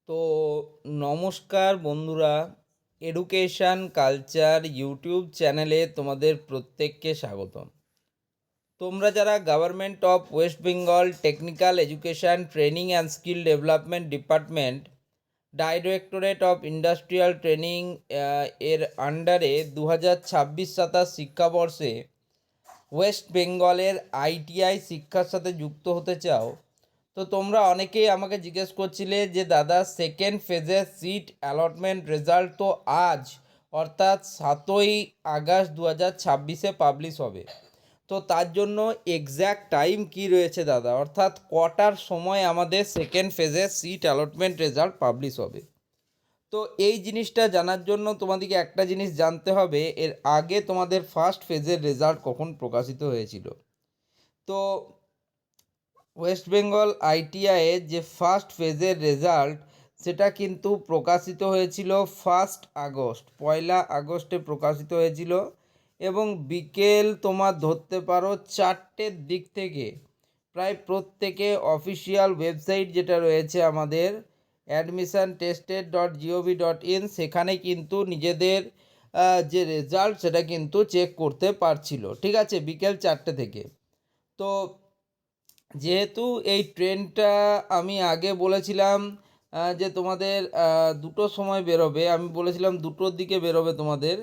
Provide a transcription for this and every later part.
তো নমস্কার বন্ধুরা, এডুকেশান কালচার ইউটিউব চ্যানেলে তোমাদের প্রত্যেককে স্বাগতম। তোমরা যারা government of West Bengal technical education training and skill development department directorate of industrial training এর আন্ডারে 2026-27 শিক্ষাবর্ষে ওয়েস্ট বেঙ্গলের আইটিআই শিক্ষার সাথে যুক্ত হতে চাও, তো তোমরা অনেকেই আমাকে জিজ্ঞেস করছিলে যে দাদা সেকেন্ড ফেজের সিট অ্যালটমেন্ট রেজাল্ট তো আজ অর্থাৎ 7ই আগস্ট 2026-এ পাবলিশ হবে, তো তার জন্য এক্স্যাক্ট টাইম কি রয়েছে দাদা, অর্থাৎ কটার সময় আমাদের সেকেন্ড ফেজের সিট অ্যালটমেন্ট রেজাল্ট পাবলিশ হবে। তো এই জিনিসটা জানার জন্য তোমাদেরকে একটা জিনিস জানতে হবে, এর আগে তোমাদের ফার্স্ট ফেজের রেজাল্ট কখন প্রকাশিত হয়েছিল। তো ওয়েস্ট বেঙ্গল আইটিআইয়ের যে ফার্স্ট ফেজের রেজাল্ট সেটা কিন্তু প্রকাশিত হয়েছিল 1 আগস্ট, 1 আগস্টে প্রকাশিত হয়েছিল এবং বিকেল তোমার ধরতে পারো 4টের দিক থেকে প্রায় প্রত্যেকে অফিসিয়াল ওয়েবসাইট যেটা রয়েছে আমাদের admissiontested.gov.in সেখানে কিন্তু নিজেদের যে রেজাল্ট সেটা কিন্তু চেক করতে পারছিল, ঠিক আছে, বিকেল 4টে থেকে। তো যেহেতু এই ট্রেনটা আমি আগে বলেছিলাম যে তোমাদের দুটোর সময় বেরোবে, আমি বলেছিলাম 2টোর দিকে বেরোবে তোমাদের,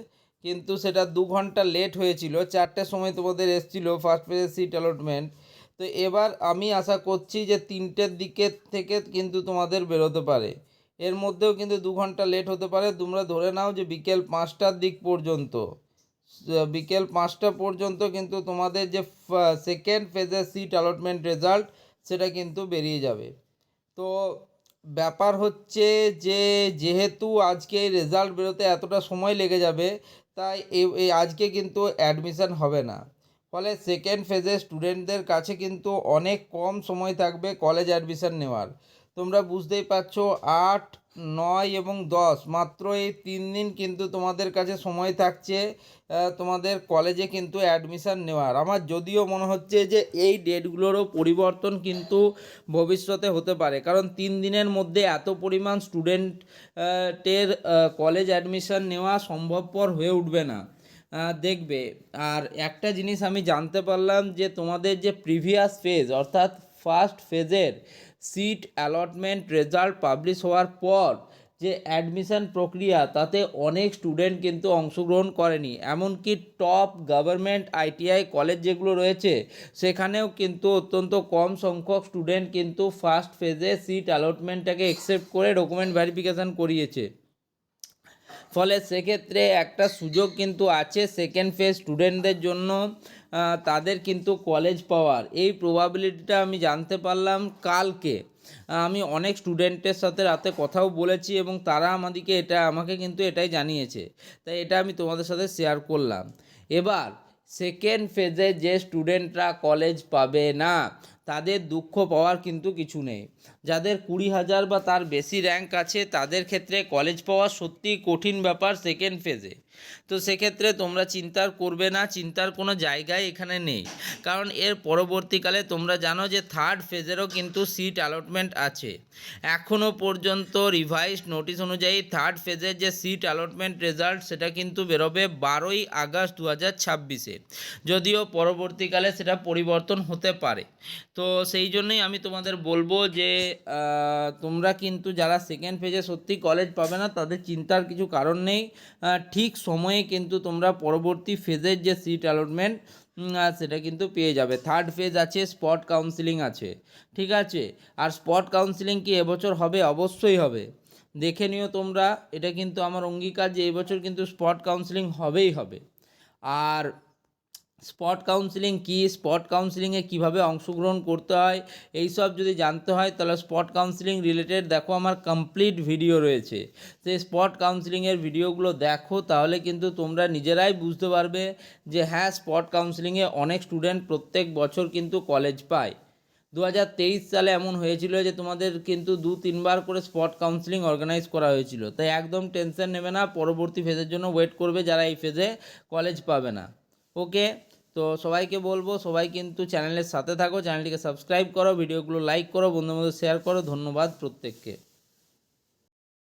কিন্তু সেটা 2 ঘন্টা লেট হয়েছিল, 4টের সময় তোমাদের এসেছিলো ফার্স্ট পেজের সিট অ্যালটমেন্ট। তো এবার আমি আশা করছি যে 3টের দিকে থেকে কিন্তু তোমাদের বেরোতে পারে, এর মধ্যেও কিন্তু 2 ঘন্টা লেট হতে পারে। তোমরা ধরে নাও যে বিকেল 5টার দিক পর্যন্ত, বিকেল 5টা পর্যন্ত কিন্তু তোমাদের যে সেকেন্ড ফেজের সিট অ্যালটমেন্ট রেজাল্ট সেটা কিন্তু বেরিয়ে যাবে। তো ব্যাপার হচ্ছে যে যেহেতু আজকে এই রেজাল্ট বেরোতে এতটা সময় লেগে যাবে, তাই এই আজকে কিন্তু অ্যাডমিশান হবে না, ফলে সেকেন্ড ফেজের স্টুডেন্টদের কাছে কিন্তু অনেক কম সময় থাকবে কলেজ অ্যাডমিশান নেওয়ার। তোমরা বুঝতেই পারছো 8, 9 এবং 10 মাত্র এই 3 দিন কিন্তু তোমাদের কাছে সময় থাকছে তোমাদের কলেজে কিন্তু অ্যাডমিশান নেওয়ার। আমার যদিও মনে হচ্ছে যে এই ডেটগুলোরও পরিবর্তন কিন্তু ভবিষ্যতে হতে পারে, কারণ 3 দিনের মধ্যে এত পরিমাণ স্টুডেন্টের কলেজ অ্যাডমিশান নেওয়া সম্ভবপর হয়ে উঠবে না, দেখবে। আর একটা জিনিস আমি জানতে পারলাম যে তোমাদের যে প্রিভিয়াস ফেজ অর্থাৎ ফার্স্ট ফেজের সিট অ্যালটমেন্ট রেজাল্ট পাবলিশ হওয়ার পর যে অ্যাডমিশান প্রক্রিয়া তাতে অনেক স্টুডেন্ট কিন্তু অংশগ্রহণ করেনি, এমনকি টপ গভর্নমেন্ট আইটিআই কলেজ যেগুলো রয়েছে সেখানেও কিন্তু অত্যন্ত কম সংখ্যক স্টুডেন্ট কিন্তু ফার্স্ট ফেজে সিট অ্যালটমেন্টটাকে অ্যাকসেপ্ট করে ডকুমেন্ট ভেরিফিকেশান করিয়েছে। ফলে সেক্ষেত্রে একটা সুযোগ কিন্তু আছে সেকেন্ড ফেজ স্টুডেন্টদের জন্য, তাদের কিন্তু কলেজ পাওয়ার এই প্রবাবিলিটিটা আমি জানতে পারলাম কালকে। আমি অনেক স্টুডেন্টের সাথে রাতে কথাও বলেছি এবং তারা আমাকে কিন্তু এটাই জানিয়েছে, তাই এটা আমি তোমাদের সাথে শেয়ার করলাম। এবার সেকেন্ড ফেজে যে স্টুডেন্টরা কলেজ পাবে না তাদের দুঃখ পাওয়ার কিন্তু কিছু নেই। যাদের 20,000 বা তার বেশি র্যাঙ্ক আছে তাদের ক্ষেত্রে কলেজ পাওয়া সত্যিই কঠিন ব্যাপার সেকেন্ড ফেজে। তো সেক্ষেত্রে তোমরা চিন্তার করবে না, চিন্তার কোনো জায়গায় এখানে নেই, কারণ এর পরবর্তীকালে তোমরা জানো যে থার্ড ফেজেরও কিন্তু সিট অ্যালটমেন্ট আছে। এখনও পর্যন্ত রিভাইসড নোটিশ অনুযায়ী থার্ড ফেজের যে সিট অ্যালটমেন্ট রেজাল্ট সেটা কিন্তু বেরোবে 12ই আগস্ট 2026-এ, যদিও পরবর্তীকালে সেটা পরিবর্তন হতে পারে। তো সেই জন্যই আমি তোমাদের বলবো যে তোমরা কিন্তু যারা সেকেন্ড ফেজে সত্যি কলেজ পাবে না তাদের চিন্তার কিছু কারণ নেই, ঠিক সময়ে কিন্তু তোমরা পরবর্তী ফেজের যে সিট অ্যালটমেন্ট সেটা কিন্তু পেয়ে যাবে। থার্ড ফেজ আছে, স্পট কাউন্সিলিং আছে, ঠিক আছে। আর স্পট কাউন্সিলিং কি এবছর হবে? অবশ্যই হবে, দেখে নিও তোমরা। এটা কিন্তু আমার অঙ্গীকার যে এবছর কিন্তু স্পট কাউন্সিলিং হবেই হবে। আর স্পট কাউন্সিলিং কি, স্পট কাউন্সিলিংয়ে কীভাবে অংশগ্রহণ করতে হয় এই সব যদি জানতে হয় তাহলে স্পট কাউন্সিলিং রিলেটেড দেখো আমার কমপ্লিট ভিডিও রয়েছে, সেই স্পট কাউন্সিলিংয়ের ভিডিওগুলো দেখো, তাহলে কিন্তু তোমরা নিজেরাই বুঝতে পারবে যে হ্যাঁ স্পট কাউন্সিলিংয়ে অনেক স্টুডেন্ট প্রত্যেক বছর কিন্তু কলেজ পায়। 2023 সালে এমন হয়েছিল যে তোমাদের কিন্তু 2-3 বার করে স্পট কাউন্সিলিং অর্গানাইজ করা হয়েছিল, তাই একদম টেনশন নেবে না, পরবর্তী ফেজের জন্য ওয়েট করবে যারা এই ফেজে কলেজ পাবে না। ওকে, তো সবাইকে বলবো সবাই কিন্তু চ্যানেলের সাথে থাকো, চ্যানেলটিকে সাবস্ক্রাইব করো, ভিডিওগুলো লাইক করো, বন্ধুদের মধ্যে শেয়ার করো। ধন্যবাদ প্রত্যেককে।